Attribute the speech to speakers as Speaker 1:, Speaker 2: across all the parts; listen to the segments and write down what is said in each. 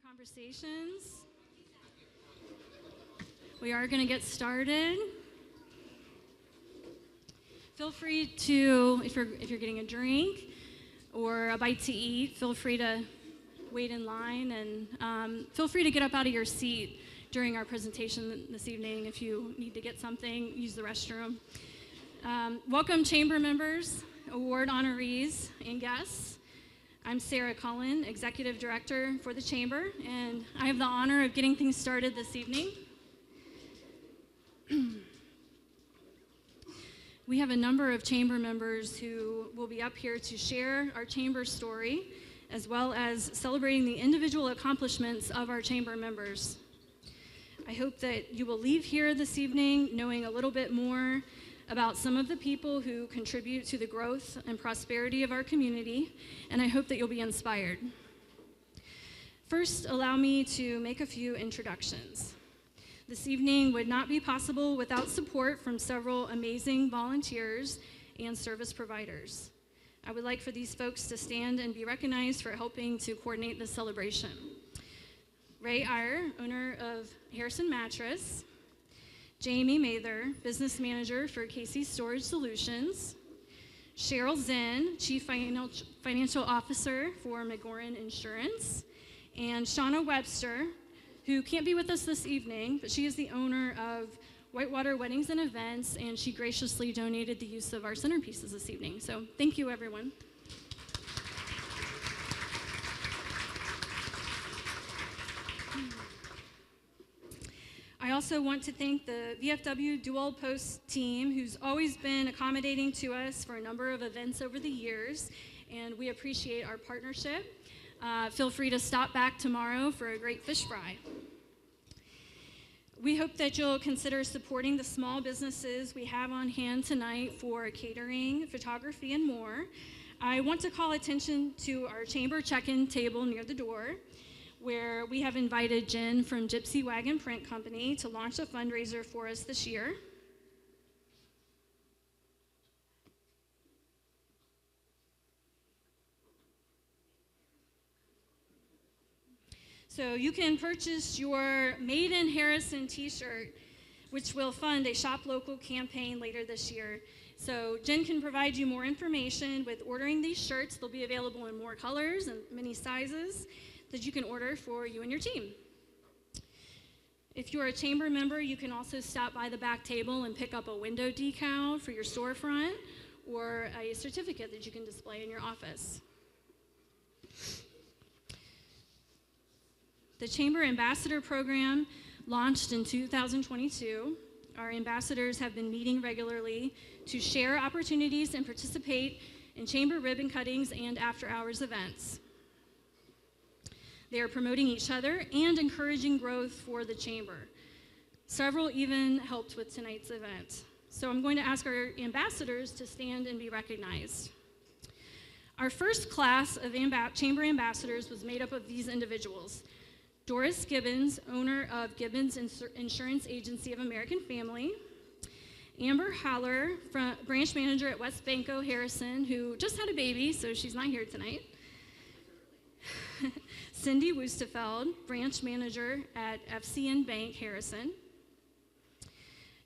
Speaker 1: Conversations. We are going to get started. Feel free to, if you're getting a drink or a bite to eat, feel free to wait in line, and feel free to get up out of your seat during our presentation this evening if you need to get something, use the restroom. Welcome chamber members, award honorees, and guests. I'm Sara, Cullin, Executive Director for the Chamber, and I have the honor of getting things started this evening. We have a number of chamber members who will be up here to share our chamber story, as well as celebrating the individual accomplishments of our chamber members. I hope that you will leave here this evening knowing a little bit more about some of the people who contribute to the growth and prosperity of our community, and I hope that you'll be inspired. First, allow me to make a few introductions. This evening would not be possible without support from several amazing volunteers and service providers. I would like for these folks to stand and be recognized for helping to coordinate the celebration. Ray Iyer, owner of Harrison Mattress. Jamie Mather, business manager for Casey's Storage Solutions. Cheryl Zinn, chief financial officer for McGoran Insurance. And Shauna Webster, who can't be with us this evening, but she is the owner of Whitewater Weddings and Events, and she graciously donated the use of our centerpieces this evening. So thank you, everyone. I also want to thank the VFW Dual Post team, who's always been accommodating to us for a number of events over the years, and we appreciate our partnership. Feel free to stop back tomorrow for a great fish fry. We hope that you'll consider supporting the small businesses we have on hand tonight for catering, photography, and more. I want to call attention to our chamber check-in table near the door, where we have invited Jen from Gypsy Wagon Print Company to launch a fundraiser for us this year. So you can purchase your Made in Harrison t-shirt, which will fund a Shop Local campaign later this year. So Jen can provide you more information with ordering these shirts. They'll be available in more colors and many sizes that you can order for you and your team. If you're a chamber member, you can also stop by the back table and pick up a window decal for your storefront or a certificate that you can display in your office. The Chamber Ambassador Program launched in 2022. Our ambassadors have been meeting regularly to share opportunities and participate in chamber ribbon cuttings and after-hours events. They are promoting each other and encouraging growth for the chamber. Several even helped with tonight's event. So I'm going to ask our ambassadors to stand and be recognized. Our first class of chamber ambassadors was made up of these individuals. Doris Gibbons, owner of Gibbons Insurance Agency of American Family. Amber Haller, branch manager at West Banco Harrison, who just had a baby, so she's not here tonight. Cindy Wustefeld, branch manager at FCN Bank Harrison.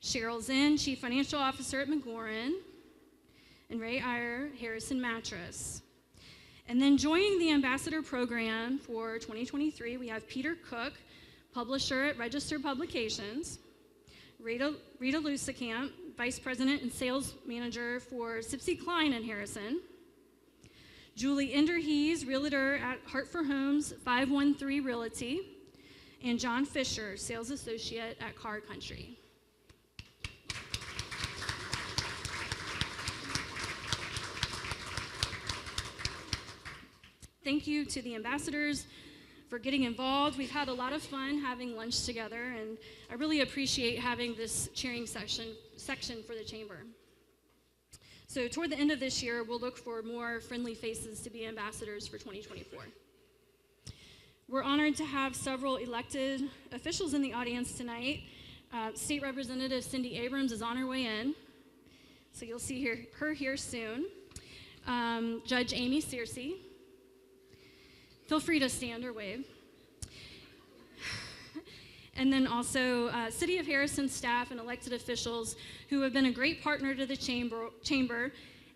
Speaker 1: Cheryl Zinn, chief financial officer at McGoran. And Ray Iyer, Harrison Mattress. And then joining the ambassador program for 2023, we have Peter Cook, publisher at Register Publications. Rita Lusakamp, vice president and sales manager for Sipsey Klein in Harrison. Julie Enderhees, realtor at Hartford Homes 513 Realty, and John Fisher, sales associate at Car Country. Thank you to the ambassadors for getting involved. We've had a lot of fun having lunch together, and I really appreciate having this cheering section for the chamber. So toward the end of this year, we'll look for more friendly faces to be ambassadors for 2024. We're honored to have several elected officials in the audience tonight. State Representative Cindy Abrams is on her way in, so you'll see her here soon. Judge Amy Searcy. Feel free to stand or wave. And then also City of Harrison staff and elected officials who have been a great partner to the chamber,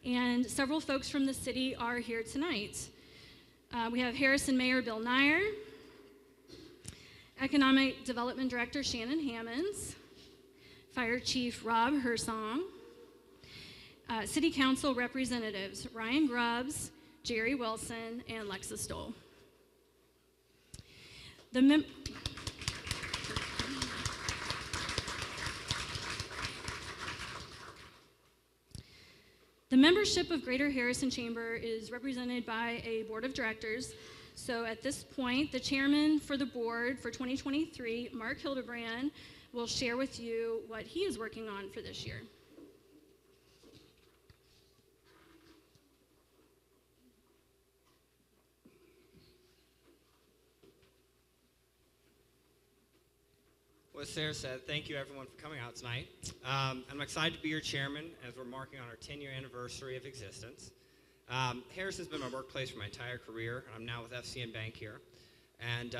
Speaker 1: and several folks from the city are here tonight. We have Harrison Mayor Bill Nyer, Economic Development Director Shannon Hammonds, Fire Chief Rob Hersong, City Council Representatives Ryan Grubbs, Jerry Wilson, and Lexa Stoll. The membership of Greater Harrison Chamber is represented by a board of directors. So at this point, the chairman for the board for 2023, Mark Hildebrand, will share with you what he is working on for this year.
Speaker 2: Well, as Sarah said, thank you everyone for coming out tonight. I'm excited to be your chairman as we're marking on our 10-year anniversary of existence. Harrison's been my workplace for my entire career. I'm now with FCN Bank here. And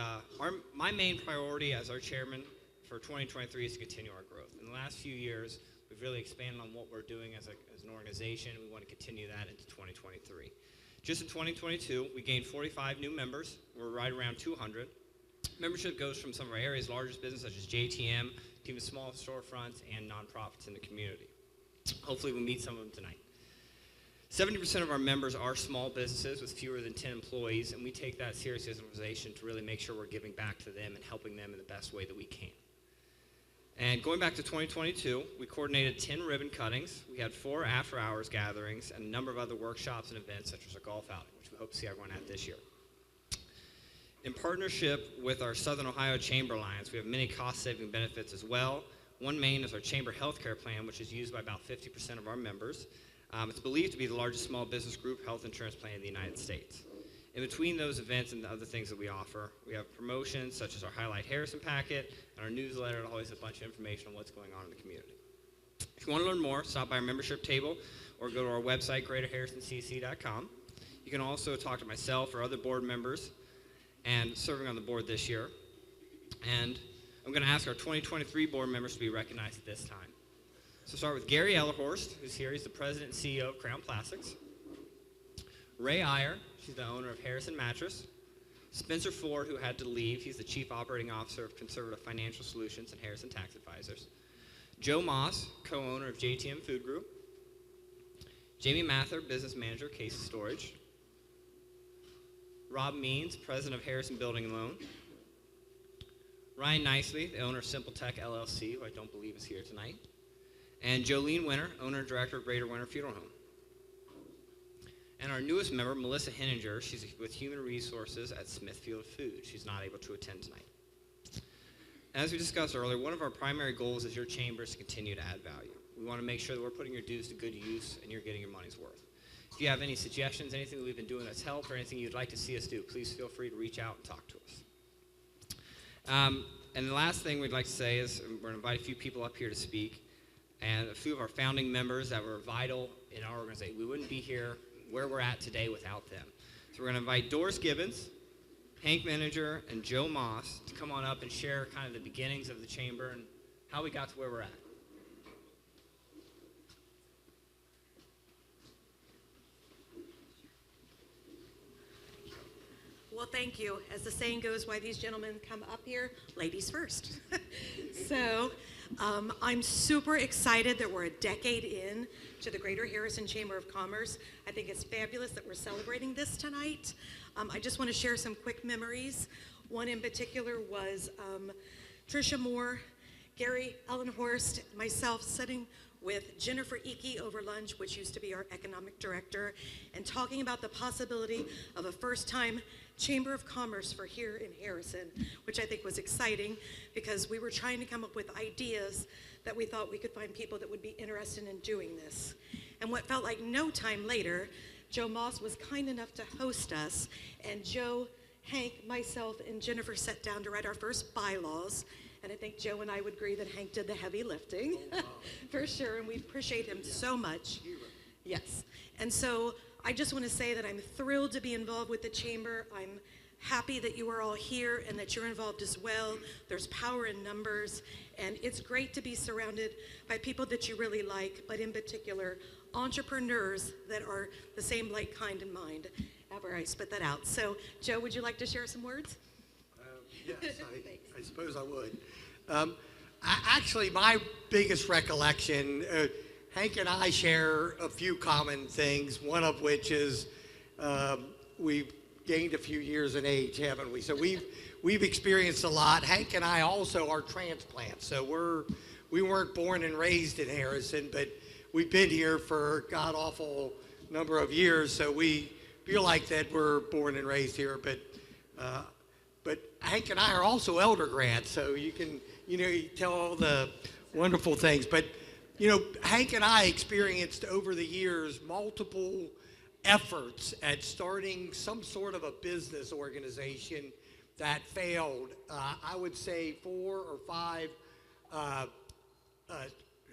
Speaker 2: my main priority as our chairman for 2023 is to continue our growth. In the last few years, we've really expanded on what we're doing as an organization, and we want to continue that into 2023. Just in 2022, we gained 45 new members. We're right around 200. Membership goes from some of our area's largest businesses, such as JTM, to even small storefronts and nonprofits in the community. Hopefully we'll meet some of them tonight. 70% of our members are small businesses with fewer than 10 employees, and we take that seriously as an organization to really make sure we're giving back to them and helping them in the best way that we can. And going back to 2022, we coordinated 10 ribbon cuttings. We had 4 after-hours gatherings and a number of other workshops and events, such as a golf outing, which we hope to see everyone at this year. In partnership with our Southern Ohio Chamber Alliance, we have many cost-saving benefits as well. One main is our chamber healthcare plan, which is used by about 50% of our members. It's believed to be the largest small business group health insurance plan in the United States. In between those events and the other things that we offer, we have promotions such as our Highlight Harrison packet and our newsletter that always has a bunch of information on what's going on in the community. If you want to learn more, stop by our membership table or go to our website, greaterharrisoncc.com. You can also talk to myself or other board members and serving on the board this year. And I'm going to ask our 2023 board members to be recognized at this time. So start with Gary Ellerhorst, who's here. He's the president and CEO of Crown Plastics. Ray Iyer, she's the owner of Harrison Mattress. Spencer Ford, who had to leave. He's the chief operating officer of Conservative Financial Solutions and Harrison Tax Advisors. Joe Maas, co-owner of JTM Food Group. Jamie Mather, business manager, Case Storage. Rob Means, president of Harrison Building and Loan. Ryan Nicely, the owner of Simple Tech LLC, who I don't believe is here tonight. And Jolene Winter, owner and director of Greater Winter Funeral Home. And our newest member, Melissa Henninger, she's with Human Resources at Smithfield Food. She's not able to attend tonight. As we discussed earlier, one of our primary goals as your chamber is to continue to add value. We want to make sure that we're putting your dues to good use and you're getting your money's worth. If you have any suggestions, anything that we've been doing that's helped, or anything you'd like to see us do, please feel free to reach out and talk to us. And the last thing we'd like to say is we're going to invite a few people up here to speak, and a few of our founding members that were vital in our organization. We wouldn't be here where we're at today without them. So we're going to invite Doris Gibbons, Hank Menninger, and Joe Maas to come on up and share kind of the beginnings of the chamber and how we got to where we're at.
Speaker 3: Well, thank you. As the saying goes, why these gentlemen come up here, ladies first. So I'm super excited that we're a decade in to the Greater Harrison Chamber of Commerce. I think it's fabulous that we're celebrating this tonight. I just want to share some quick memories. One in particular was Tricia Moore, Gary Ellenhorst, myself sitting with Jennifer Eakey over lunch, which used to be our economic director, and talking about the possibility of a first-time Chamber of Commerce for here in Harrison, which I think was exciting because we were trying to come up with ideas that we thought we could find people that would be interested in doing this. And what felt like no time later, Joe Maas was kind enough to host us, and Joe, Hank, myself, and Jennifer sat down to write our first bylaws. And I think Joe and I would agree that Hank did the heavy lifting, for sure, and we appreciate him so much. Yes. And so I just want to say that I'm thrilled to be involved with the chamber. I'm happy that you are all here and that you're involved as well. There's power in numbers, and it's great to be surrounded by people that you really like, but in particular, entrepreneurs that are the same like kind in mind. However, I spit that out. So, Joe, would you like to share some words?
Speaker 4: Yes, I suppose I would. Actually, my biggest recollection, Hank and I share a few common things, one of which is we've gained a few years in age, haven't we? So we've experienced a lot. Hank and I also are transplants, so we weren't born and raised in Harrison, but we've been here for a god-awful number of years, so we feel like that we're born and raised here, but Hank and I are also elder grads, so you can, you tell all the wonderful things. But, Hank and I experienced over the years multiple efforts at starting some sort of a business organization that failed. I would say 4 or 5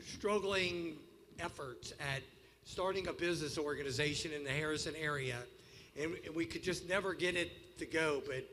Speaker 4: struggling efforts at starting a business organization in the Harrison area, and we could just never get it to go. But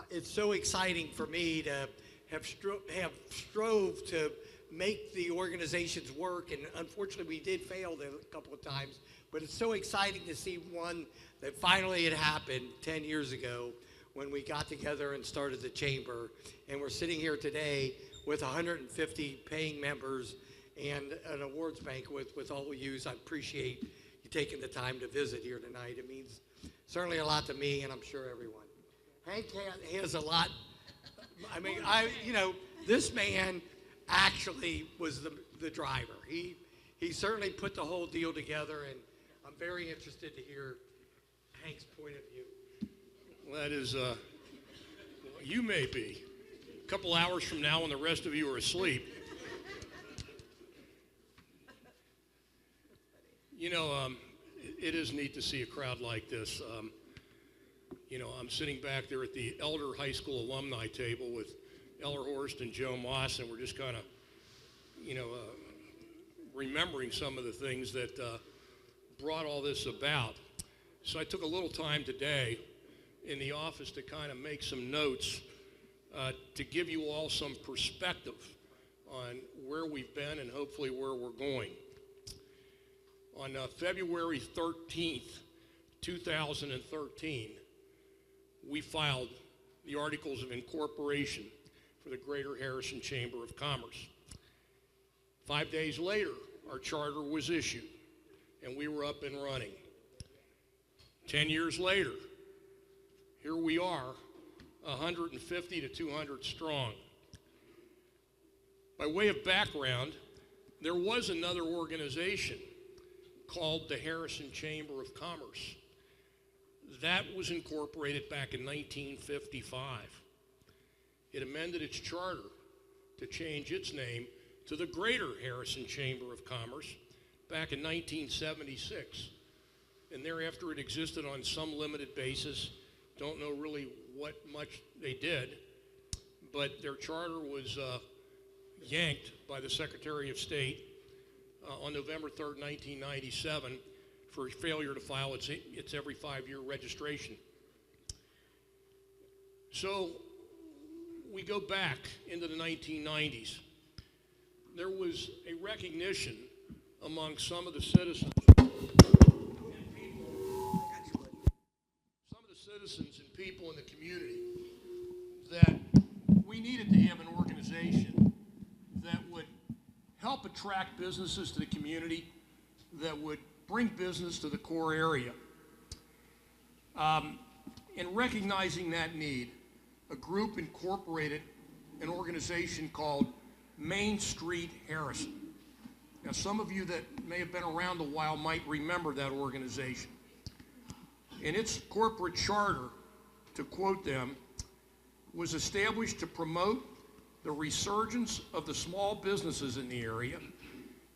Speaker 4: it's so exciting for me to have strove to make the organizations work, and unfortunately we did fail there a couple of times, but it's so exciting to see one that finally had happened 10 years ago when we got together and started the chamber, and we're sitting here today with 150 paying members and an awards banquet with all of you. I appreciate you taking the time to visit here tonight. It means certainly a lot to me, and I'm sure everyone. Hank has a lot. I mean, this man actually was the driver. He certainly put the whole deal together, and I'm very interested to hear Hank's point of view.
Speaker 5: Well, that is, you may be. A couple hours from now when the rest of you are asleep. It is neat to see a crowd like this. I'm sitting back there at the Elder High School alumni table with Eller Horst and Joe Maas, and we're just kind of, remembering some of the things that brought all this about. So I took a little time today in the office to kind of make some notes to give you all some perspective on where we've been and hopefully where we're going. On February 13th, 2013, we filed the Articles of Incorporation for the Greater Harrison Chamber of Commerce. 5 days later, our charter was issued, and we were up and running. 10 years later, here we are, 150 to 200 strong. By way of background, there was another organization called the Harrison Chamber of Commerce. That was incorporated back in 1955. It amended its charter to change its name to the Greater Harrison Chamber of Commerce back in 1976. And thereafter it existed on some limited basis. Don't know really what much they did, but their charter was yanked by the Secretary of State on November 3rd, 1997 for failure to file its every 5-year registration. So we go back into the 1990s. There was a recognition among some of the citizens and people in the community that we needed to have an organization that would help attract businesses to the community, that would bring business to the core area. In recognizing that need, a group incorporated an organization called Main Street Harrison. Now, some of you that may have been around a while might remember that organization. In its corporate charter, to quote them, was established to promote the resurgence of the small businesses in the area,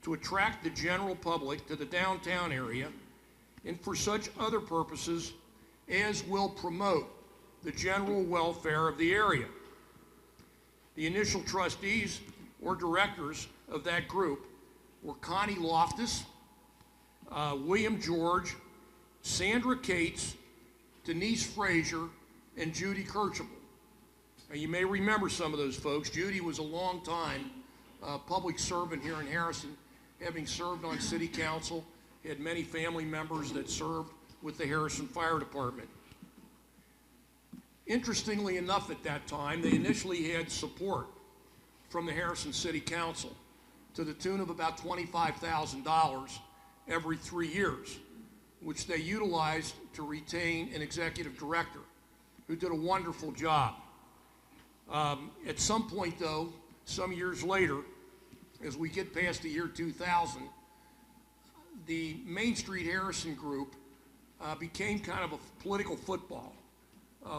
Speaker 5: to attract the general public to the downtown area, and for such other purposes as will promote the general welfare of the area. The initial trustees or directors of that group were Connie Loftus, William George, Sandra Cates, Denise Frazier, and Judy Kirchable. Now, you may remember some of those folks. Judy was a long-time public servant here in Harrison, having served on city council, had many family members that served with the Harrison Fire Department. Interestingly enough, at that time, they initially had support from the Harrison City Council to the tune of about $25,000 every 3 years, which they utilized to retain an executive director who did a wonderful job. At some point, though, some years later, as we get past the year 2000, the Main Street Harrison group became kind of a political football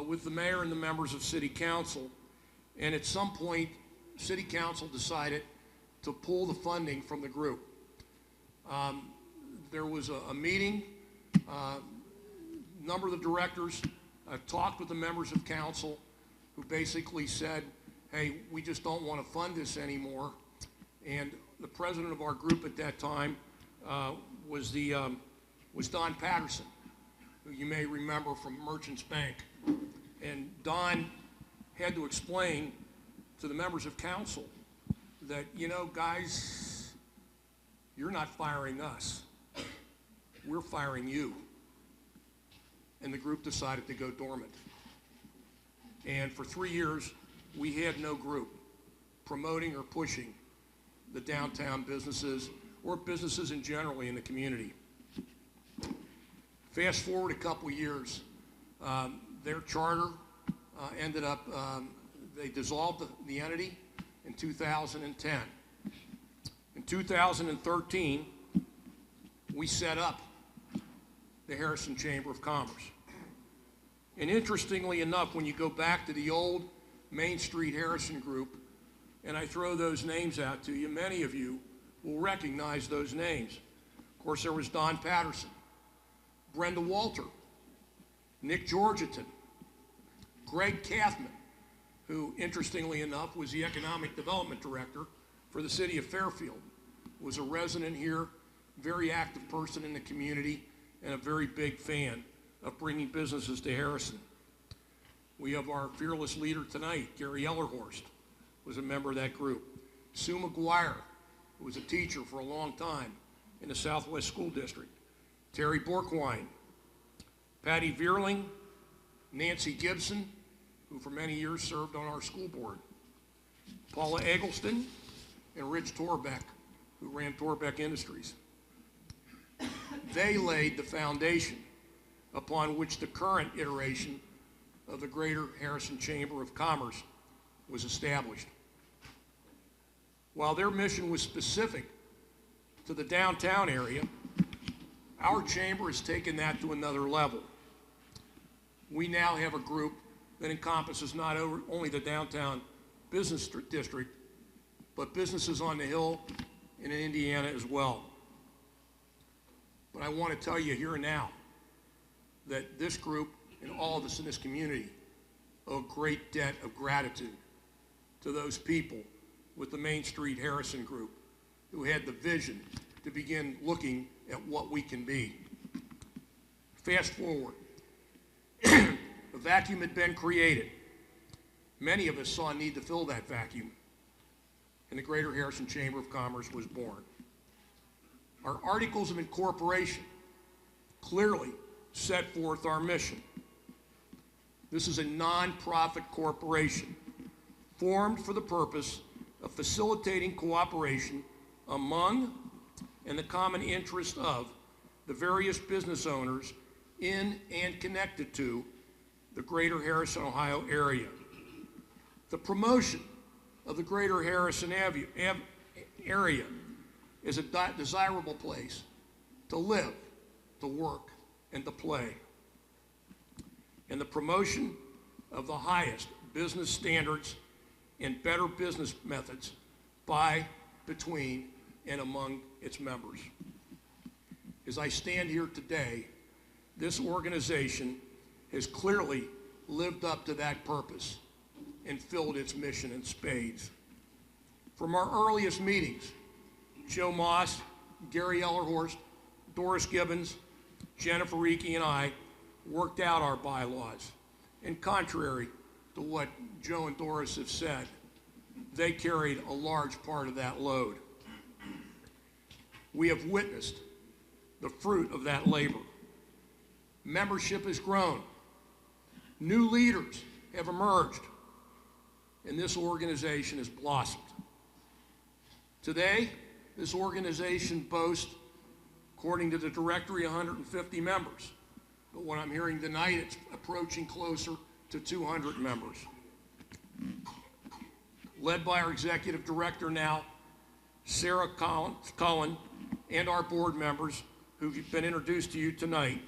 Speaker 5: with the mayor and the members of city council. And at some point, city council decided to pull the funding from the group. There was a meeting, a number of the directors talked with the members of council who basically said, hey, we just don't want to fund this anymore. And the president of our group at that time was Don Patterson, who you may remember from Merchants Bank. And Don had to explain to the members of council that, you know, guys, you're not firing us. We're firing you. And the group decided to go dormant. And for 3 years, we had no group promoting or pushing the downtown businesses or businesses in generally in the community. Fast forward a couple years, their charter ended up, they dissolved the entity in 2010. In 2013, we set up the Harrison Chamber of Commerce. And interestingly enough, when you go back to the old Main Street Harrison group, and I throw those names out to you, many of you will recognize those names. Of course, there was Don Patterson, Brenda Walter, Nick Georgeton, Greg Kathman, who, interestingly enough, was the Economic Development Director for the city of Fairfield, was a resident here, very active person in the community, and a very big fan of bringing businesses to Harrison. We have our fearless leader tonight, Gary Ellerhorst, was a member of that group. Sue McGuire, who was a teacher for a long time in the Southwest School District. Terry Borkwine, Patty Vierling, Nancy Gibson, who for many years served on our school board. Paula Eggleston, and Rich Torbeck, who ran Torbeck Industries. They laid the foundation upon which the current iteration of the Greater Harrison Chamber of Commerce was established. While their mission was specific to the downtown area, our chamber has taken that to another level. We now have a group that encompasses not only the downtown business district, but businesses on the Hill and in Indiana as well. But I want to tell you here and now that this group and all of us in this community owe a great debt of gratitude to those people with the Main Street Harrison group who had the vision to begin looking at what we can be. Fast forward, a vacuum had been created. Many of us saw a need to fill that vacuum, and the Greater Harrison Chamber of Commerce was born. Our Articles of Incorporation clearly set forth our mission. This is a nonprofit corporation formed for the purpose of facilitating cooperation among and the common interest of the various business owners in and connected to the Greater Harrison, Ohio area. The promotion of the Greater Harrison area is a desirable place to live, to work, and to play. And the promotion of the highest business standards and better business methods by, between, and among its members. As I stand here today, this organization has clearly lived up to that purpose and filled its mission in spades. From our earliest meetings, Joe Maas, Gary Ellerhorst, Doris Gibbons, Jennifer Reiki, and I worked out our bylaws And contrary to what Joe and Doris have said, they carried a large part of that load. We have witnessed the fruit of that labor. Membership has grown. New leaders have emerged, and this organization has blossomed. Today, this organization boasts, according to the directory, 150 members. But what I'm hearing tonight, it's approaching closer to 200 members. Led by our executive director now, Sara, Cullin, and our board members who've been introduced to you tonight,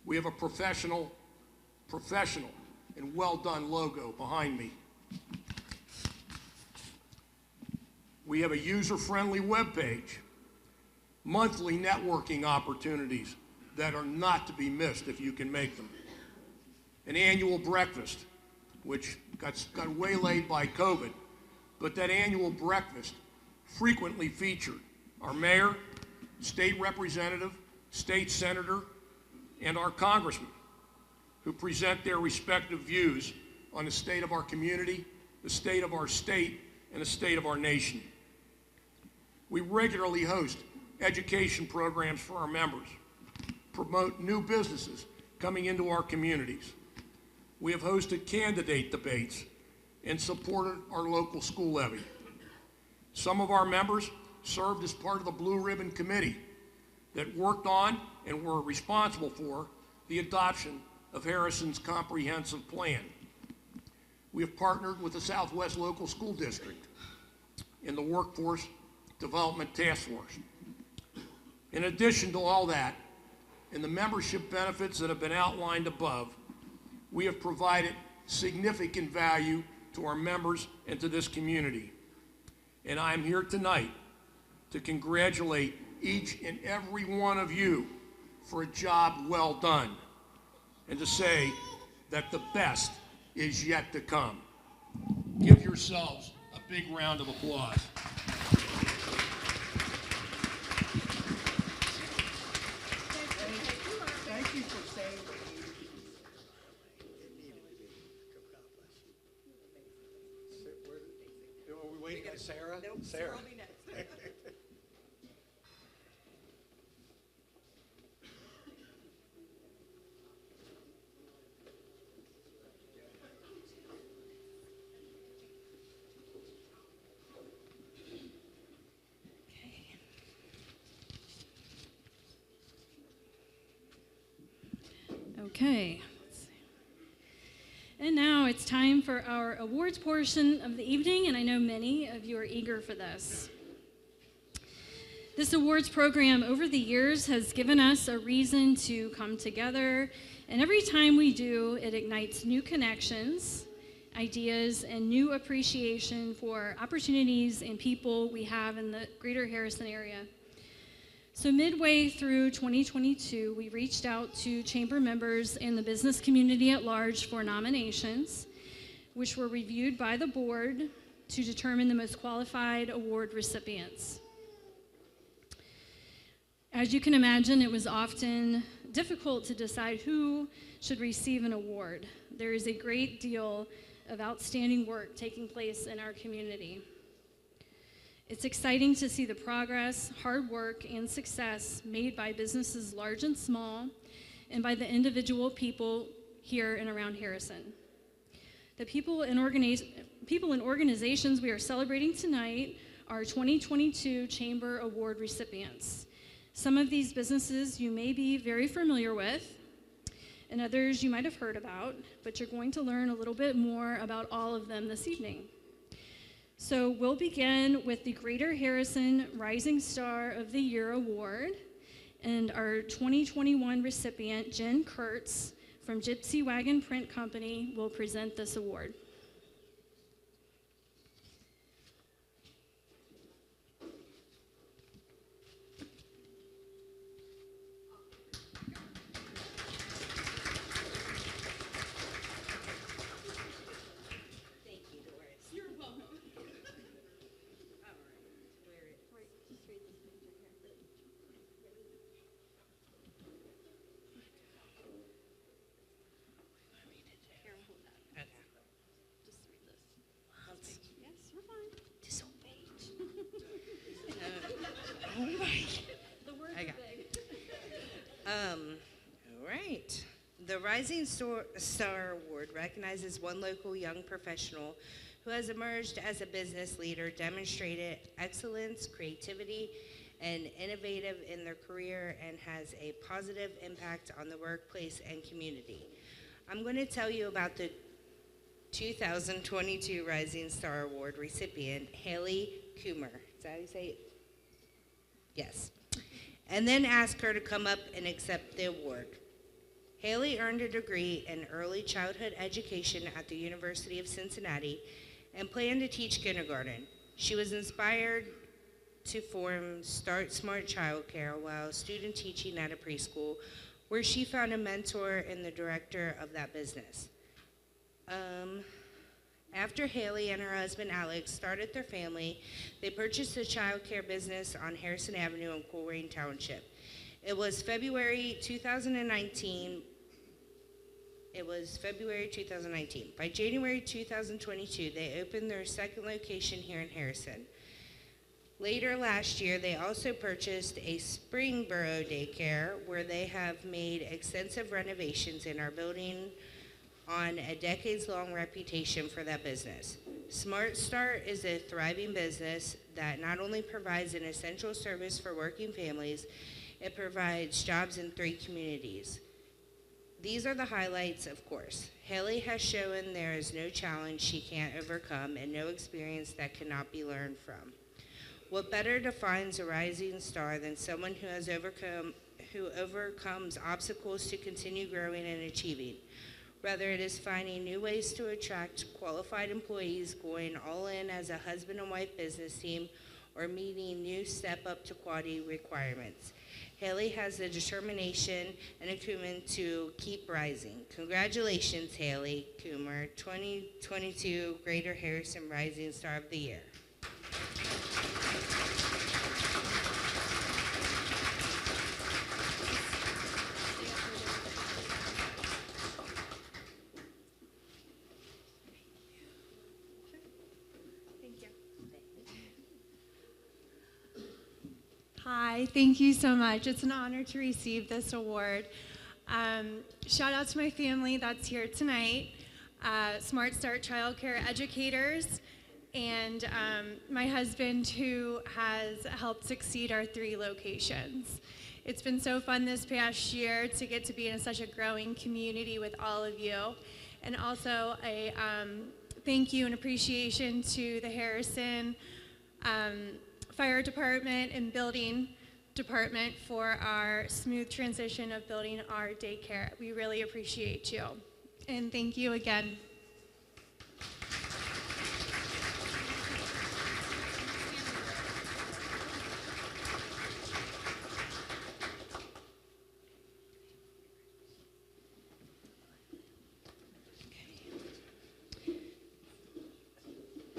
Speaker 5: we have a professional, and well-done logo behind me. We have a user-friendly webpage, monthly networking opportunities that are not to be missed if you can make them, an annual breakfast, which got waylaid by COVID, but that annual breakfast frequently featured our mayor, state representative, state senator, and our congressman, who present their respective views on the state of our community, the state of our state, and the state of our nation. We regularly host education programs for our members, promote new businesses coming into our communities. We have hosted candidate debates and supported our local school levy. Some of our members served as part of the Blue Ribbon Committee that worked on and were responsible for the adoption of Harrison's comprehensive plan. We have partnered with the Southwest Local School District in the Workforce Development Task Force. In addition to all that, in the membership benefits that have been outlined above, we have provided significant value to our members and to this community. And I am here tonight to congratulate each and every one of you for a job well done, and to say that the best is yet to come. Give yourselves a big round of applause.
Speaker 4: Thank you for saying what you Are we waiting on Sara?
Speaker 3: Nope,
Speaker 4: Sara.
Speaker 3: will be next.
Speaker 1: Okay. And now it's time for our awards portion of the evening, and I know many of you are eager for this. This awards program over the years has given us a reason to come together, and every time we do, it ignites new connections, ideas, and new appreciation for opportunities and people we have in the greater Harrison area. So midway through 2022, we reached out to chamber members and the business community at large for nominations, which were reviewed by the board to determine the most qualified award recipients. As you can imagine, it was often difficult to decide who should receive an award. There is a great deal of outstanding work taking place in our community. It's exciting to see the progress, hard work, and success made by businesses large and small, and by the individual people here and around Harrison. The people and organizations we are celebrating tonight are 2022 Chamber Award recipients. Some of these businesses you may be very familiar with, and others you might have heard about, but you're going to learn a little bit more about all of them this evening. So we'll begin with the Greater Harrison Rising Star of the Year Award, and our 2021 recipient, Jen Kurtz from Gypsy Wagon Print Company, will present this award.
Speaker 6: The Star Award recognizes one local young professional who has emerged as a business leader, demonstrated excellence, creativity, and innovative in their career, and has a positive impact on the workplace and community. I'm going to tell you about the 2022 Rising Star Award recipient, Haley Coomer. Is that how you say it? Yes. And then ask her to come up and accept the award. Haley earned a degree in early childhood education at the University of Cincinnati and planned to teach kindergarten. She was inspired to form Start Smart Childcare while student teaching at a preschool, where she found a mentor in the director of that business. After Haley and her husband Alex started their family, they purchased a childcare business on Harrison Avenue in Coleraine Township. It was February 2019. By January 2022, they opened their second location here in Harrison. Later last year, they also purchased a Springboro daycare where they have made extensive renovations and are building on a decades-long reputation for that business. Smart Start is a thriving business that not only provides an essential service for working families, it provides jobs in 3 communities. These are the highlights, of course. Haley has shown there is no challenge she can't overcome and no experience that cannot be learned from. What better defines a rising star than someone who overcomes obstacles to continue growing and achieving? Whether it is finding new ways to attract qualified employees, going all in as a husband and wife business team, or meeting new step-up to quality requirements, Haley has the determination and acumen to keep rising. Congratulations, Haley Coomer, 2022 Greater Harrison Rising Star of the Year.
Speaker 7: Hi, thank you so much. It's an honor to receive this award. Shout out to my family that's here tonight, Smart Start Childcare educators, and my husband who has helped succeed our 3 locations. It's been so fun this past year to get to be in such a growing community with all of you. And also a thank you and appreciation to the Harrison Fire Department and Building Department for our smooth transition of building our daycare. We really appreciate you. And thank you again.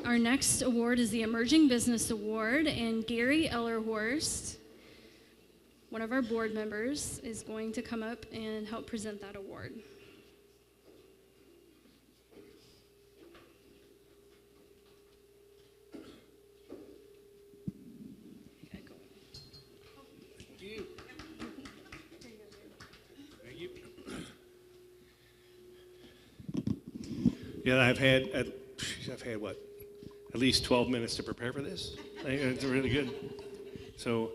Speaker 1: Our next award is the Emerging Business Award, and Gary Ellerhorst, one of our board members, is going to come up and help present that award.
Speaker 8: Thank you. Thank you. Yeah, I've had what? At least 12 minutes to prepare for this. I think it's really good. So,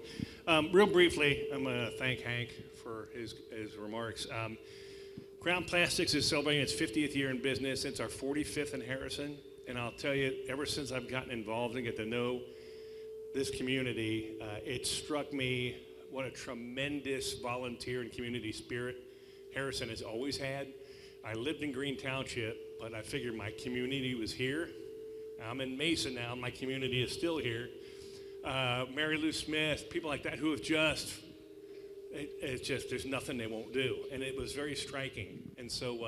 Speaker 8: real briefly, I'm going to thank Hank for his remarks. Crown Plastics is celebrating its 50th year in business. It's our 45th in Harrison. And I'll tell you, ever since I've gotten involved and get to know this community, it struck me what a tremendous volunteer and community spirit Harrison has always had. I lived in Green Township, but I figured my community was here. I'm in Mason now, my community is still here. Mary Lou Smith, people like that who have there's nothing they won't do. And it was very striking. And so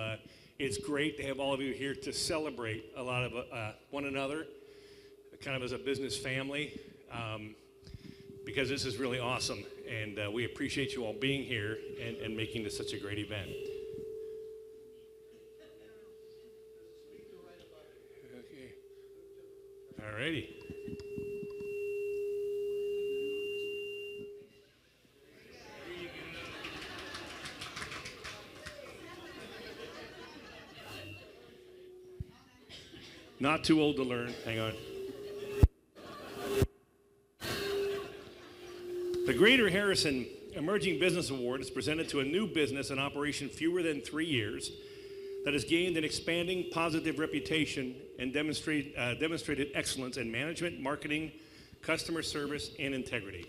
Speaker 8: it's great to have all of you here to celebrate a lot of one another, kind of as a business family, because this is really awesome. And we appreciate you all being here and making this such a great event. All righty. Not too old to learn. Hang on. The Greater Harrison Emerging Business Award is presented to a new business in operation fewer than 3 years that has gained an expanding positive reputation and demonstrated excellence in management, marketing, customer service, and integrity.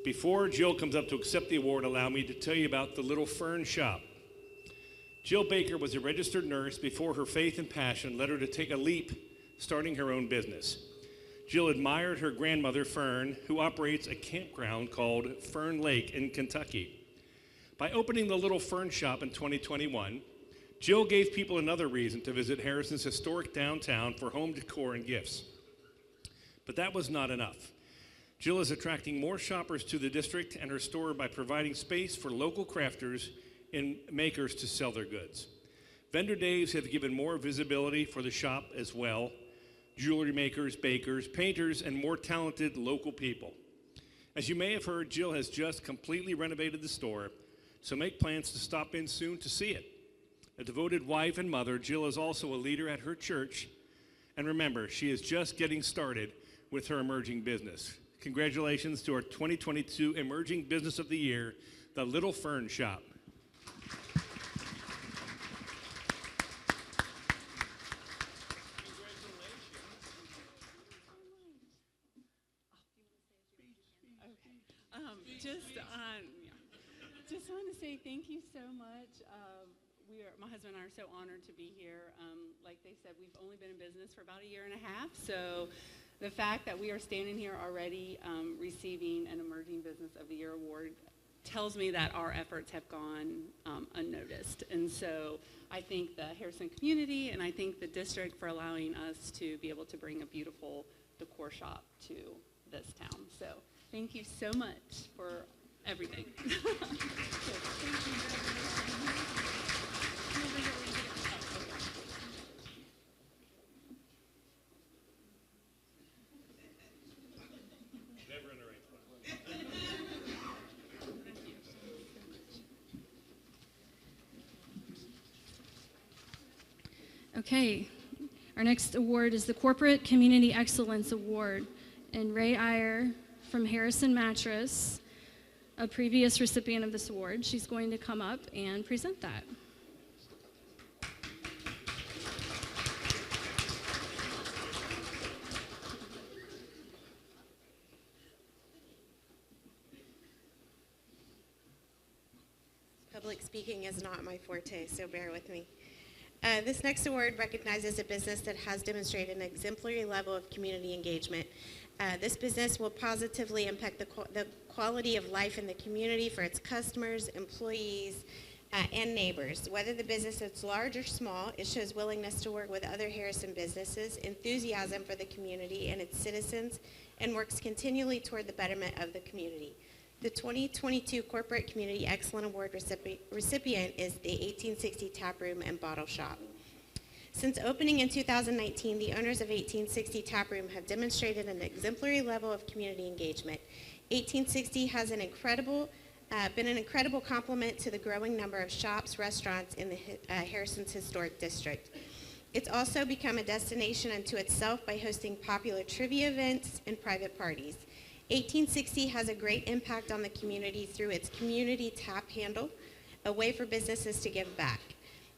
Speaker 8: Before Jill comes up to accept the award, allow me to tell you about the Little Fern Shop. Jill Baker was a registered nurse before her faith and passion led her to take a leap, starting her own business. Jill admired her grandmother, Fern, who operates a campground called Fern Lake in Kentucky. By opening the Little Fern Shop in 2021, Jill gave people another reason to visit Harrison's historic downtown for home decor and gifts. But that was not enough. Jill is attracting more shoppers to the district and her store by providing space for local crafters and makers to sell their goods. Vendor days have given more visibility for the shop as well. Jewelry makers, bakers, painters, and more talented local people. As you may have heard, Jill has just completely renovated the store, so make plans to stop in soon to see it. A devoted wife and mother, Jill is also a leader at her church. And remember, she is just getting started with her emerging business. Congratulations to our 2022 Emerging Business of the Year, the Little Fern Shop.
Speaker 9: Just want to say thank you so much. My husband and I are so honored to be here. Like they said, we've only been in business for about 1.5 years. So the fact that we are standing here already receiving an Emerging Business of the Year award tells me that our efforts have gone unnoticed. And so I thank the Harrison community and I thank the district for allowing us to be able to bring a beautiful decor shop to this town. So thank you so much for everything.
Speaker 8: Never in the right spot.
Speaker 1: Okay, our next award is the Corporate Community Excellence Award. And Ray Iyer from Harrison Mattress, a previous recipient of this award, she's going to come up and present that.
Speaker 10: Public speaking is not my forte, so bear with me. This next award recognizes a business that has demonstrated an exemplary level of community engagement. This business will positively impact the quality of life in the community for its customers, employees, and neighbors. Whether the business is large or small, it shows willingness to work with other Harrison businesses, enthusiasm for the community and its citizens, and works continually toward the betterment of the community. The 2022 Corporate Community Excellence Award recipient is the 1860 Tap Room and Bottle Shop. Since opening in 2019, the owners of 1860 Tap Room have demonstrated an exemplary level of community engagement. 1860 has been an incredible complement to the growing number of shops, restaurants in the Harrison's historic district. It's also become a destination unto itself by hosting popular trivia events and private parties. 1860 has a great impact on the community through its community tap handle, a way for businesses to give back.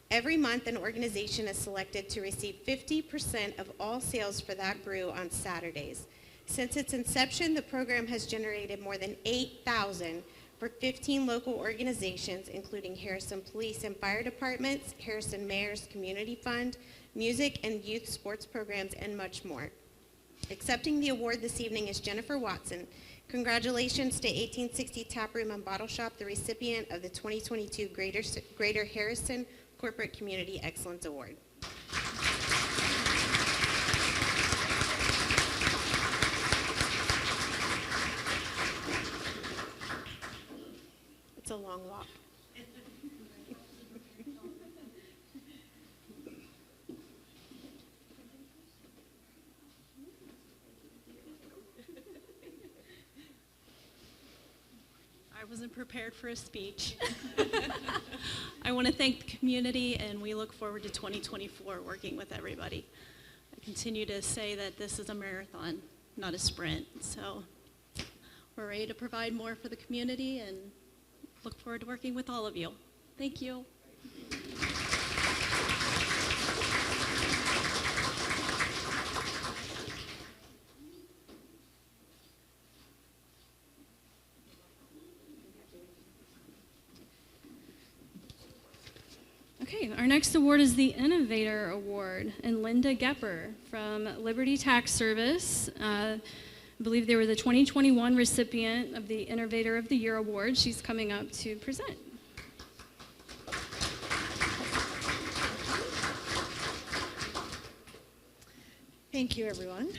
Speaker 10: Every month, an organization is selected to receive 50% of all sales for that brew on Saturdays. Since its inception, the program has generated more than $8,000 for 15 local organizations, including Harrison Police and Fire Departments, Harrison Mayor's Community Fund, music and youth sports programs, and much more. Accepting the award this evening is Jennifer Watson. Congratulations to 1860 Tap Room and Bottle Shop, the recipient of the 2022 Greater Harrison Corporate Community Excellence Award. It's a long walk.
Speaker 11: I wasn't prepared for a speech. I want to thank the community, and we look forward to 2024 working with everybody. continue to say that this is a marathon, not a sprint. So we're ready to provide more for the community and look forward to working with all of you. Thank you.
Speaker 1: Okay, our next award is the Innovator Award, and Linda Gepper from Liberty Tax Service. I believe they were the 2021 recipient of the Innovator of the Year Award. She's coming up to present.
Speaker 12: Thank you, everyone.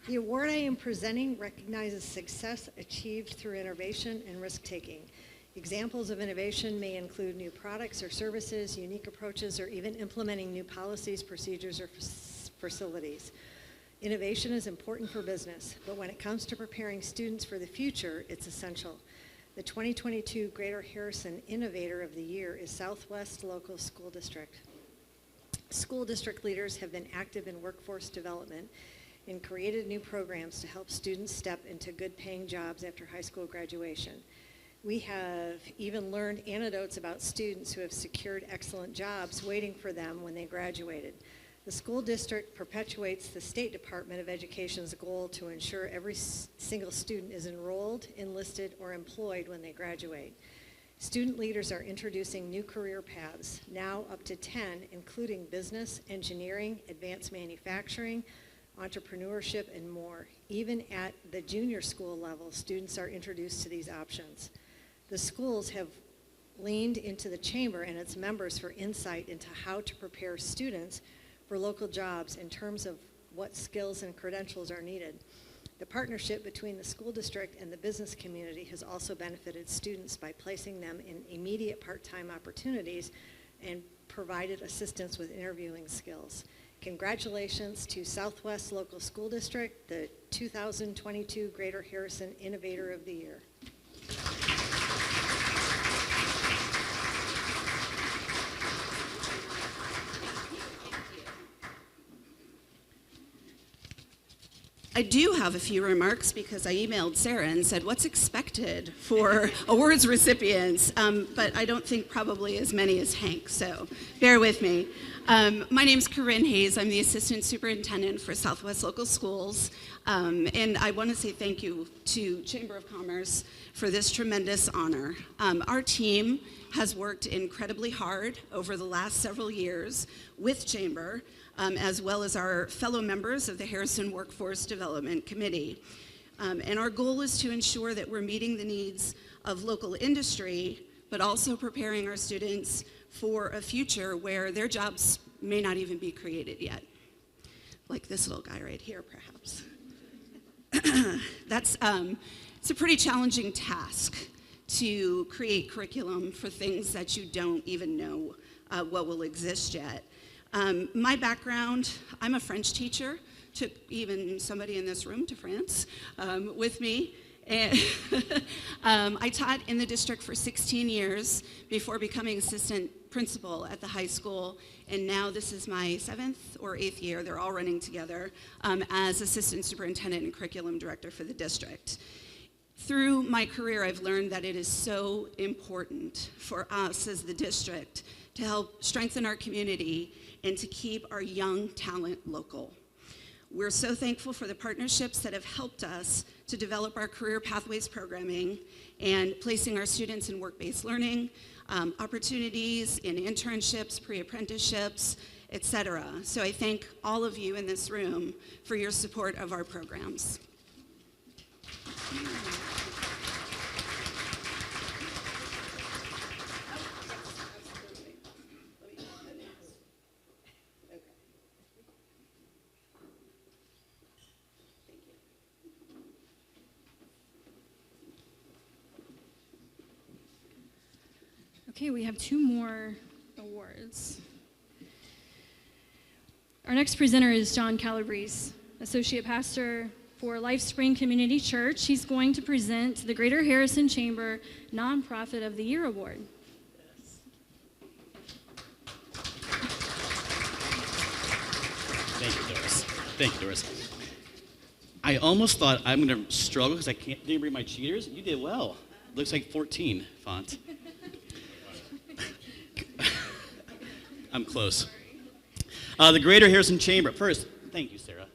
Speaker 12: The award I am presenting recognizes success achieved through innovation and risk-taking. Examples of innovation may include new products or services, unique approaches, or even implementing new policies, procedures, or facilities. Innovation is important for business, but when it comes to preparing students for the future, it's essential. The 2022 Greater Harrison Innovator of the Year is Southwest Local School District. School district leaders have been active in workforce development and created new programs to help students step into good-paying jobs after high school graduation. We have even learned anecdotes about students who have secured excellent jobs waiting for them when they graduated. The school district perpetuates the State Department of Education's goal to ensure every single student is enrolled, enlisted, or employed when they graduate. Student leaders are introducing new career paths, now up to 10, including business, engineering, advanced manufacturing, entrepreneurship, and more. Even at the junior school level, students are introduced to these options. The schools have leaned into the chamber and its members for insight into how to prepare students for local jobs in terms of what skills and credentials are needed. The partnership between the school district and the business community has also benefited students by placing them in immediate part-time opportunities and provided assistance with interviewing skills. Congratulations to Southwest Local School District, the 2022 Greater Harrison Innovator of the Year.
Speaker 13: I do have a few remarks because I emailed Sara and said, what's expected for awards recipients? But I don't think probably as many as Hank, so bear with me. My name's Corinne Hayes. I'm the Assistant Superintendent for Southwest Local Schools. And I want to say thank you to Chamber of Commerce for this tremendous honor. Our team has worked incredibly hard over the last several years with Chamber, as well as our fellow members of the Harrison Workforce Development Committee. And our goal is to ensure that we're meeting the needs of local industry, but also preparing our students for a future where their jobs may not even be created yet. Like this little guy right here, perhaps. It's a pretty challenging task to create curriculum for things that you don't even know what will exist yet. My background, I'm a French teacher, took even somebody in this room to France with me. And I taught in the district for 16 years before becoming assistant principal at the high school, and now this is my 7th or 8th year, they're all running together, as assistant superintendent and curriculum director for the district. Through my career, I've learned that it is so important for us as the district to help strengthen our community and to keep our young talent local. We're so thankful for the partnerships that have helped us to develop our career pathways programming and placing our students in work-based learning, opportunities in internships, pre-apprenticeships, etc. So I thank all of you in this room for your support of our programs.
Speaker 1: Okay, we have 2 more awards. Our next presenter is John Calabrese, Associate Pastor for Life Spring Community Church. He's going to present the Greater Harrison Chamber Nonprofit of the Year Award.
Speaker 14: Thank you, Doris. Thank you, Doris. I almost thought I'm going to struggle because I didn't bring my cheaters. You did well. Looks like 14 font. I'm close. The Greater Harrison Chamber. First, thank you, Sara.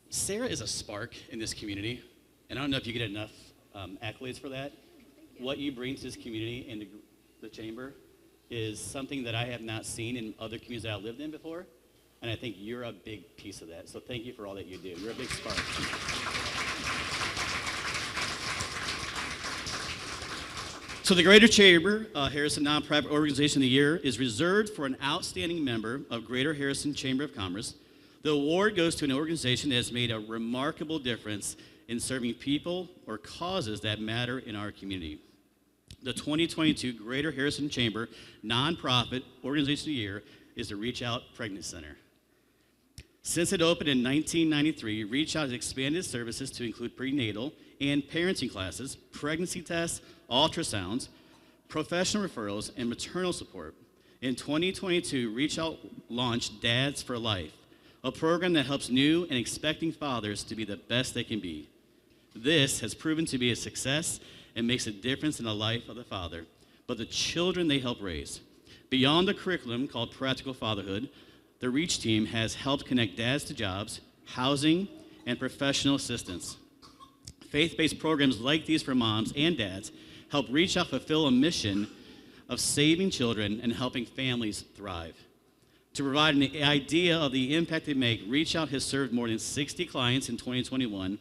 Speaker 14: Sara is a spark in this community, and I don't know if you get enough accolades for that. What you bring to this community and the chamber is something that I have not seen in other communities that I've lived in before, and I think you're a big piece of that. So thank you for all that you do. You're a big spark. So the Greater Chamber Harrison Nonprofit Organization of the Year is reserved for an outstanding member of Greater Harrison Chamber of Commerce. The award goes to an organization that has made a remarkable difference in serving people or causes that matter in our community. The 2022 Greater Harrison Chamber Nonprofit Organization of the Year is the Reach Out Pregnancy Center. Since it opened in 1993, Reach Out has expanded its services to include prenatal and parenting classes, pregnancy tests, ultrasounds, professional referrals, and maternal support. In 2022, Reach Out launched Dads for Life, a program that helps new and expecting fathers to be the best they can be. This has proven to be a success and makes a difference in the life of the father, but the children they help raise. Beyond the curriculum called Practical Fatherhood, the REACH team has helped connect dads to jobs, housing, and professional assistance. Faith-based programs like these for moms and dads help Reach Out fulfill a mission of saving children and helping families thrive. To provide an idea of the impact they make, Reach Out has served more than 60 clients in 2021,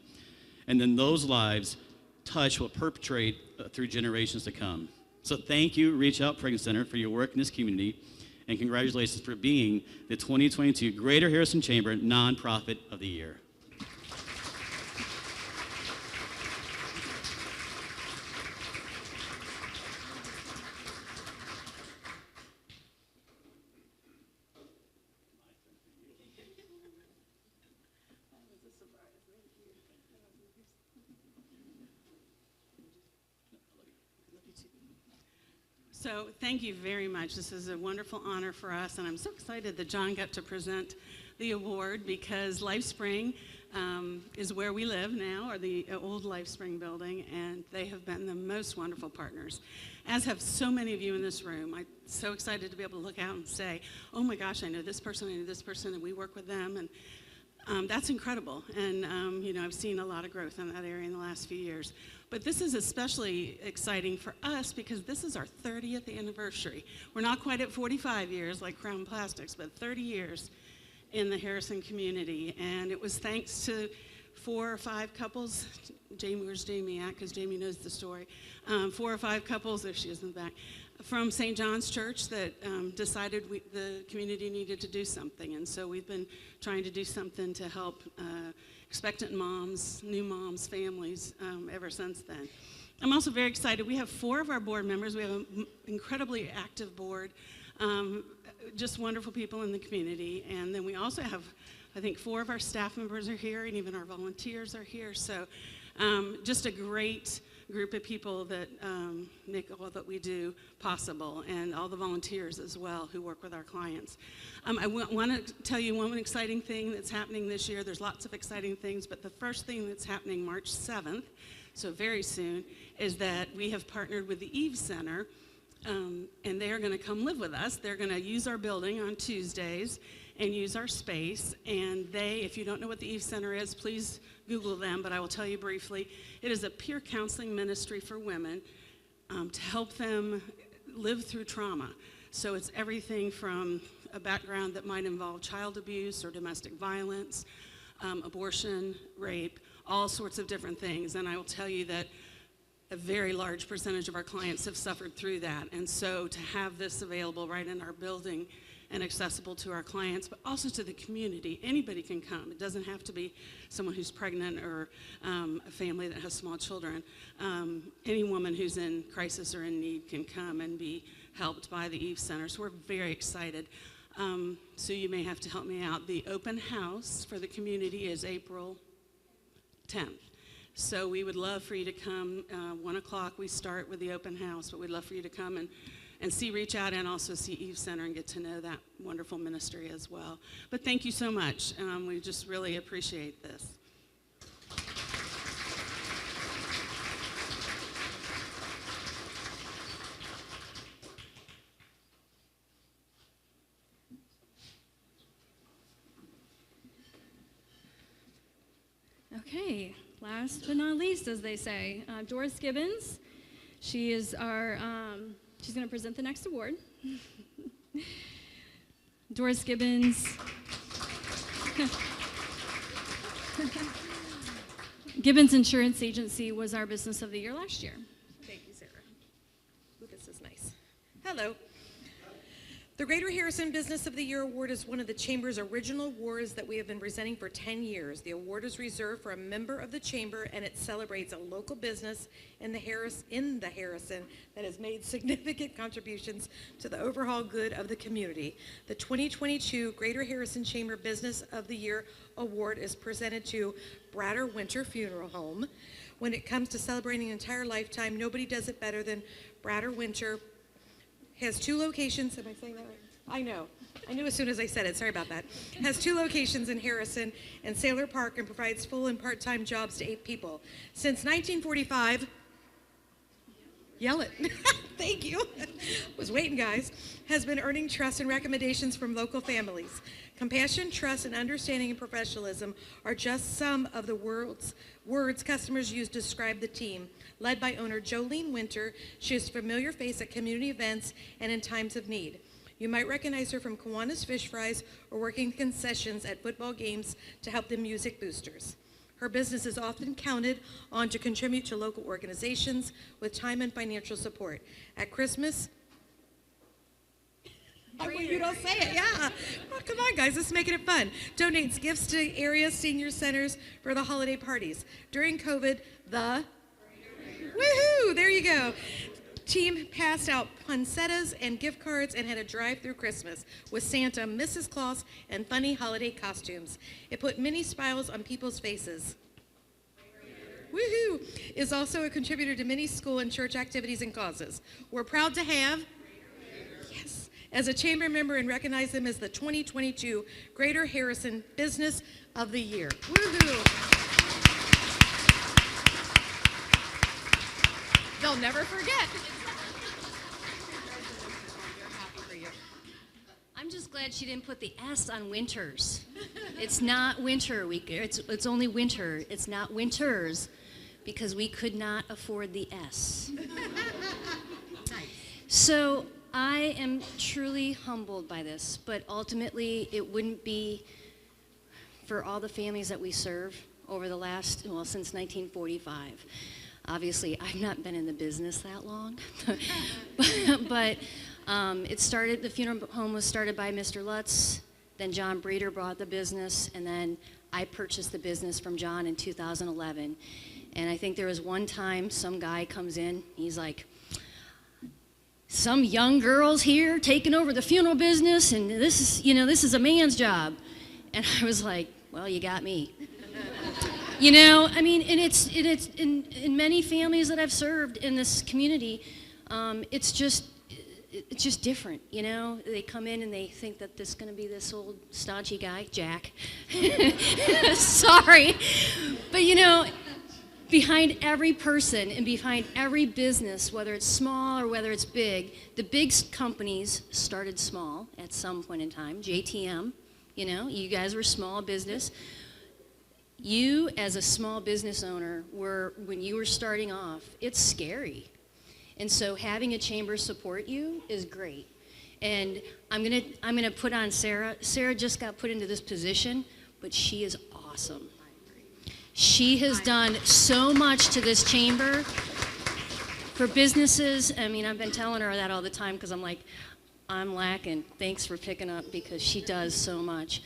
Speaker 14: and then those lives touch will perpetuate through generations to come. So thank you, Reach Out Pregnancy Center, for your work in this community, and congratulations for being the 2022 Greater Harrison Chamber Nonprofit of the Year.
Speaker 9: So thank you very much. This is a wonderful honor for us, and I'm so excited that John got to present the award because LifeSpring is where we live now, or the old LifeSpring building, and they have been the most wonderful partners, as have so many of you in this room. I'm so excited to be able to look out and say, oh my gosh, I know this person, and we work with them, and that's incredible. And I've seen a lot of growth in that area in the last few years. But this is especially exciting for us because this is our 30th anniversary. We're not quite at 45 years like Crown Plastics, but 30 years in the Harrison community. And it was thanks to 4 or 5 couples. Jamie, where's Jamie at? Because Jamie knows the story. 4 or 5 couples, there she is in the back, from St. John's Church that decided the community needed to do something. And so we've been trying to do something to help expectant moms, new moms, families ever since then. I'm also very excited. We have 4 of our board members. We have an incredibly active board, just wonderful people in the community. And then we also have, I think, 4 of our staff members are here, and even our volunteers are here. So just a great group of people that make all that we do possible, and all the volunteers as well who work with our clients. I want to tell you one exciting thing that's happening this year. There's lots of exciting things, but the first thing that's happening March 7th, so very soon, is that we have partnered with the Eve Center, and they are going to come live with us. They're going to use our building on Tuesdays and use our space, and if you don't know what the Eve Center is, please Google them, but I will tell you briefly. It is a peer counseling ministry for women to help them live through trauma. So it's everything from a background that might involve child abuse or domestic violence, abortion, rape, all sorts of different things. And I will tell you that a very large percentage of our clients have suffered through that. And so to have this available right in our building and accessible to our clients, but also to the community. Anybody can come. It doesn't have to be someone who's pregnant or a family that has small children. Any woman who's in crisis or in need can come and be helped by the Eve Center. So we're very excited. So you may have to help me out. The open house for the community is April 10th. So we would love for you to come. 1 o'clock we start with the open house, but we'd love for you to come and
Speaker 15: and see Reach Out and also see Eve Center and get to know that wonderful ministry as well. But thank you so much. We just really appreciate this.
Speaker 1: Okay, last but not least, as they say, Doris Gibbons. She is our, she's going to present the next award. Doris Gibbons. Gibbons Insurance Agency was our Business of the Year last year.
Speaker 3: Thank you, Sarah. Ooh, this is nice. Hello. The Greater Harrison Business of the Year Award is one of the Chamber's original awards that we have been presenting for 10 years. The award is reserved for a member of the Chamber, and it celebrates a local business in the Harrison that has made significant contributions to the overall good of the community. The 2022 Greater Harrison Chamber Business of the Year Award is presented to Bratter Winter Funeral Home. When it comes to celebrating an entire lifetime, nobody does it better than Bratter Winter. Has 2 locations. Am I saying that right? I know. I knew as soon as I said it. Sorry about that. Has 2 locations in Harrison and Sailor Park and provides full and part-time jobs to 8 people. Since 1945, yell it. Thank you. Was waiting, guys. Has been earning trust and recommendations from local families. Compassion, trust, and understanding and professionalism are just some of the words customers use to describe the team. Led by owner Jolene Winter, she is a familiar face at community events and in times of need. You might recognize her from Kiwanis Fish Fries or working concessions at football games to help the music boosters. Her business is often counted on to contribute to local organizations with time and financial support. At Christmas, you don't say it, yeah. Well, come on, guys, let's make it fun. Donates gifts to area senior centers for the holiday parties. During COVID, woohoo, there you go. Team passed out poinsettias and gift cards and had a drive-through Christmas with Santa, Mrs. Claus, and funny holiday costumes. It put many smiles on people's faces. Woohoo! Is also a contributor to many school and church activities and causes. We're proud to have, yes, as a chamber member and recognize them as the 2022 Greater Harrison Business of the Year. Woohoo!
Speaker 16: They'll never forget.
Speaker 17: I'm just glad she didn't put the S on winters. It's not winter week. It's only winter. It's not winters because we could not afford the S. So I am truly humbled by this, but ultimately it wouldn't be for all the families that we serve over the last, well, since 1945. Obviously, I've not been in the business that long, but it started, the funeral home was started by Mr. Lutz, then John Breeder brought the business, and then I purchased the business from John in 2011. And I think there was one time some guy comes in, he's like, some young girl's here taking over the funeral business, and this is a man's job. And I was like, well, you got me. You know, I mean, and it's in many families that I've served in this community, it's just different, you know. They come in and they think that this is going to be this old stodgy guy, Jack. Sorry, but you know, behind every person and behind every business, whether it's small or whether it's big, the big companies started small at some point in time. JTM, you know, you guys were small business. You, as a small business owner, when you were starting off, it's scary. And so having a chamber support you is great. And I'm gonna put on Sara. Sara just got put into this position, but she is awesome. She has done so much to this chamber for businesses. I mean, I've been telling her that all the time because I'm like, I'm lacking. Thanks for picking up because she does so much.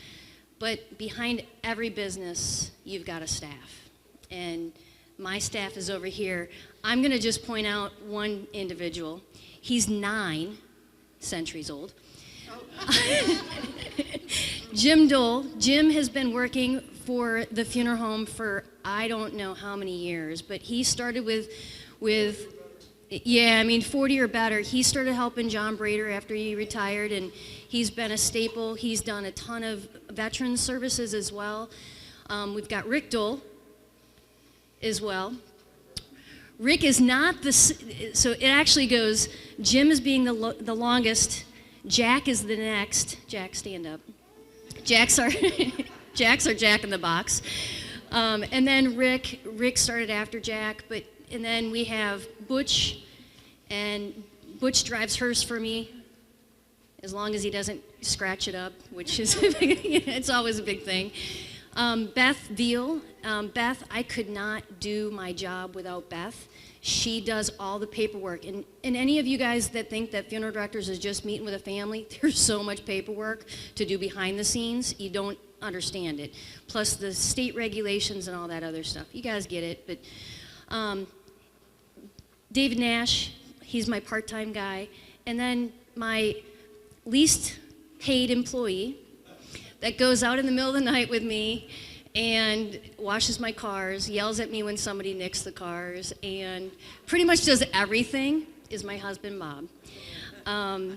Speaker 17: But behind every business, you've got a staff. And my staff is over here. I'm going to just point out one individual. He's 9 centuries old. Jim Dole. Jim has been working for the funeral home for I don't know how many years, but he started with Yeah, I mean, 40 or better. He started helping John Brader after he retired, and he's been a staple. He's done a ton of veteran services as well. We've got Rick Dole as well. Rick is not so it actually goes, Jim is being the longest, Jack is the next. Jack, stand up. Jack's our Jack in the Box. And then Rick started after Jack, and then we have Butch, and Butch drives hers for me, as long as he doesn't scratch it up, which is, it's always a big thing. Beth Deal. Beth, I could not do my job without Beth. She does all the paperwork. And any of you guys that think that funeral directors is just meeting with a family, there's so much paperwork to do behind the scenes, you don't understand it. Plus the state regulations and all that other stuff. You guys get it. But David Nash, he's my part-time guy. And then my least paid employee that goes out in the middle of the night with me and washes my cars, yells at me when somebody nicks the cars, and pretty much does everything, is my husband, Bob.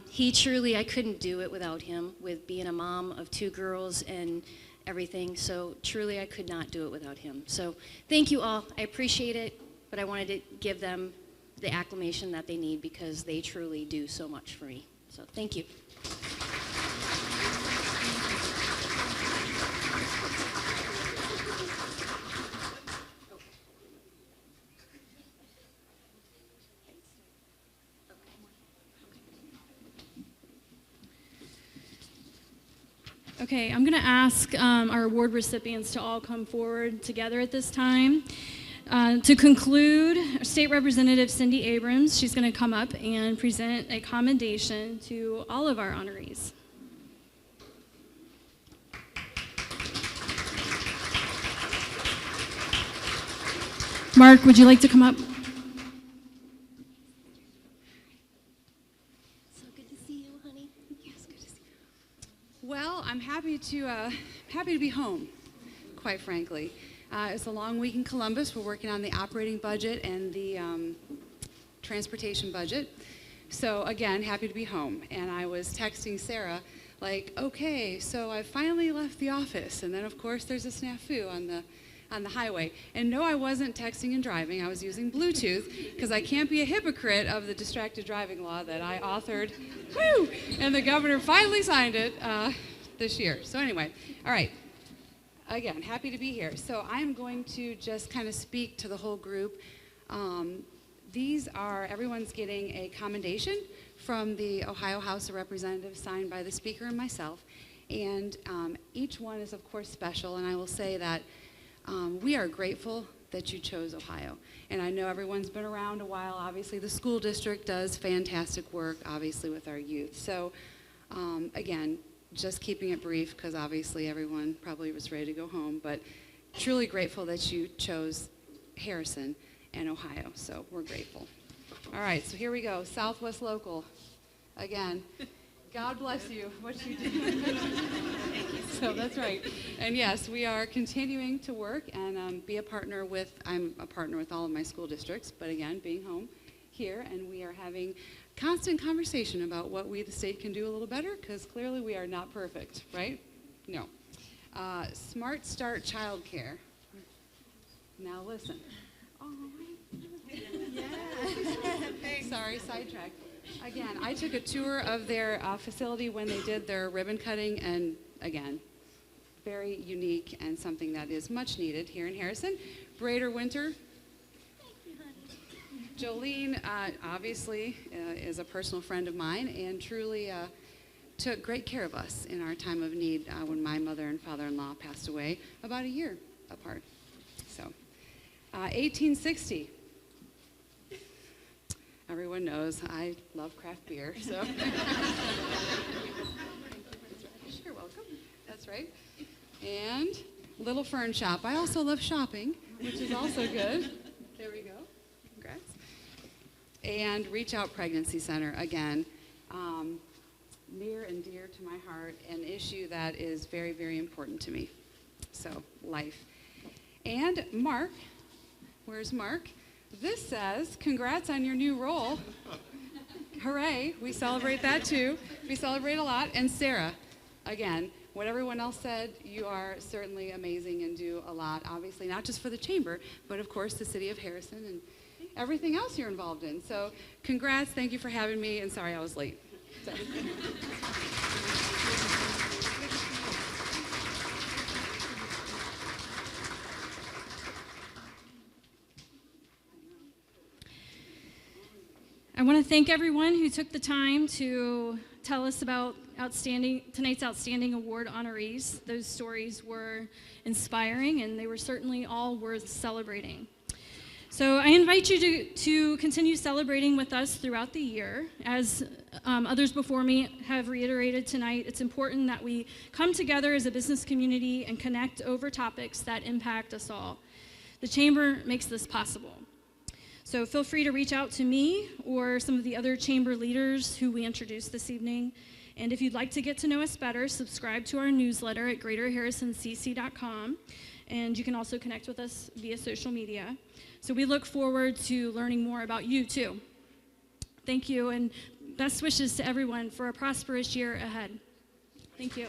Speaker 17: He truly, I couldn't do it without him, with being a mom of 2 girls and everything, so truly I could not do it without him. So thank you all, I appreciate it, but I wanted to give them the acclamation that they need because they truly do so much for me. So thank you.
Speaker 1: Okay, I'm going to ask our award recipients to all come forward together at this time. To conclude, State Representative Cindy Abrams, she's going to come up and present a commendation to all of our honorees. Mark, would you like to come up?
Speaker 16: Well, I'm happy to be home, quite frankly. It's a long week in Columbus. We're working on the operating budget and the transportation budget. So again, happy to be home. And I was texting Sara, like, okay, so I finally left the office. And then of course there's a snafu on the highway. And no, I wasn't texting and driving. I was using Bluetooth because I can't be a hypocrite of the distracted driving law that I authored. Woo! And the governor finally signed it this year. So anyway, all right. Again, happy to be here. So I'm going to just kind of speak to the whole group. Everyone's getting a commendation from the Ohio House of Representatives signed by the Speaker and myself. And each one is, of course, special. And I will say that we are grateful that you chose Ohio. And I know everyone's been around a while. Obviously, the school district does fantastic work, obviously, with our youth. So, again, just keeping it brief, because obviously everyone probably was ready to go home, but truly grateful that you chose Harrison and Ohio. So we're grateful. All right, so here we go. Southwest Local. Again, God bless you, what you do. So that's right. And yes, we are continuing to work and be a partner with, I'm a partner with all of my school districts, but again, being home here, and we are having constant conversation about what we, the state, can do a little better, because clearly we are not perfect, right? No. Smart Start Childcare. Now listen. Oh, yeah. Sorry, sidetrack. Again, I took a tour of their facility when they did their ribbon cutting, and again, very unique and something that is much needed here in Harrison. Brader Winter. Jolene, obviously, is a personal friend of mine and truly took great care of us in our time of need when my mother and father-in-law passed away about a year apart. So, 1860. Everyone knows I love craft beer, so. You're welcome. That's right. And Little Fern Shop. I also love shopping, which is also good. There we go. Congrats. And Reach Out Pregnancy Center, again, near and dear to my heart, an issue that is very, very important to me. So, life. And Mark, where's Mark? This says, congrats on your new role. Hooray, we celebrate that too. We celebrate a lot. And Sara, again, what everyone else said, you are certainly amazing and do a lot, obviously, not just for the chamber, but of course the city of Harrison and everything else you're involved in. So congrats, thank you for having me, and sorry I was late. So.
Speaker 1: I want to thank everyone who took the time to tell us about tonight's outstanding award honorees. Those stories were inspiring, and they were certainly all worth celebrating. So I invite you to continue celebrating with us throughout the year. As others before me have reiterated tonight, it's important that we come together as a business community and connect over topics that impact us all. The Chamber makes this possible. So feel free to reach out to me or some of the other chamber leaders who we introduced this evening. And if you'd like to get to know us better, subscribe to our newsletter at greaterharrisoncc.com. And you can also connect with us via social media. So we look forward to learning more about you too. Thank you, and best wishes to everyone for a prosperous year ahead. Thank you.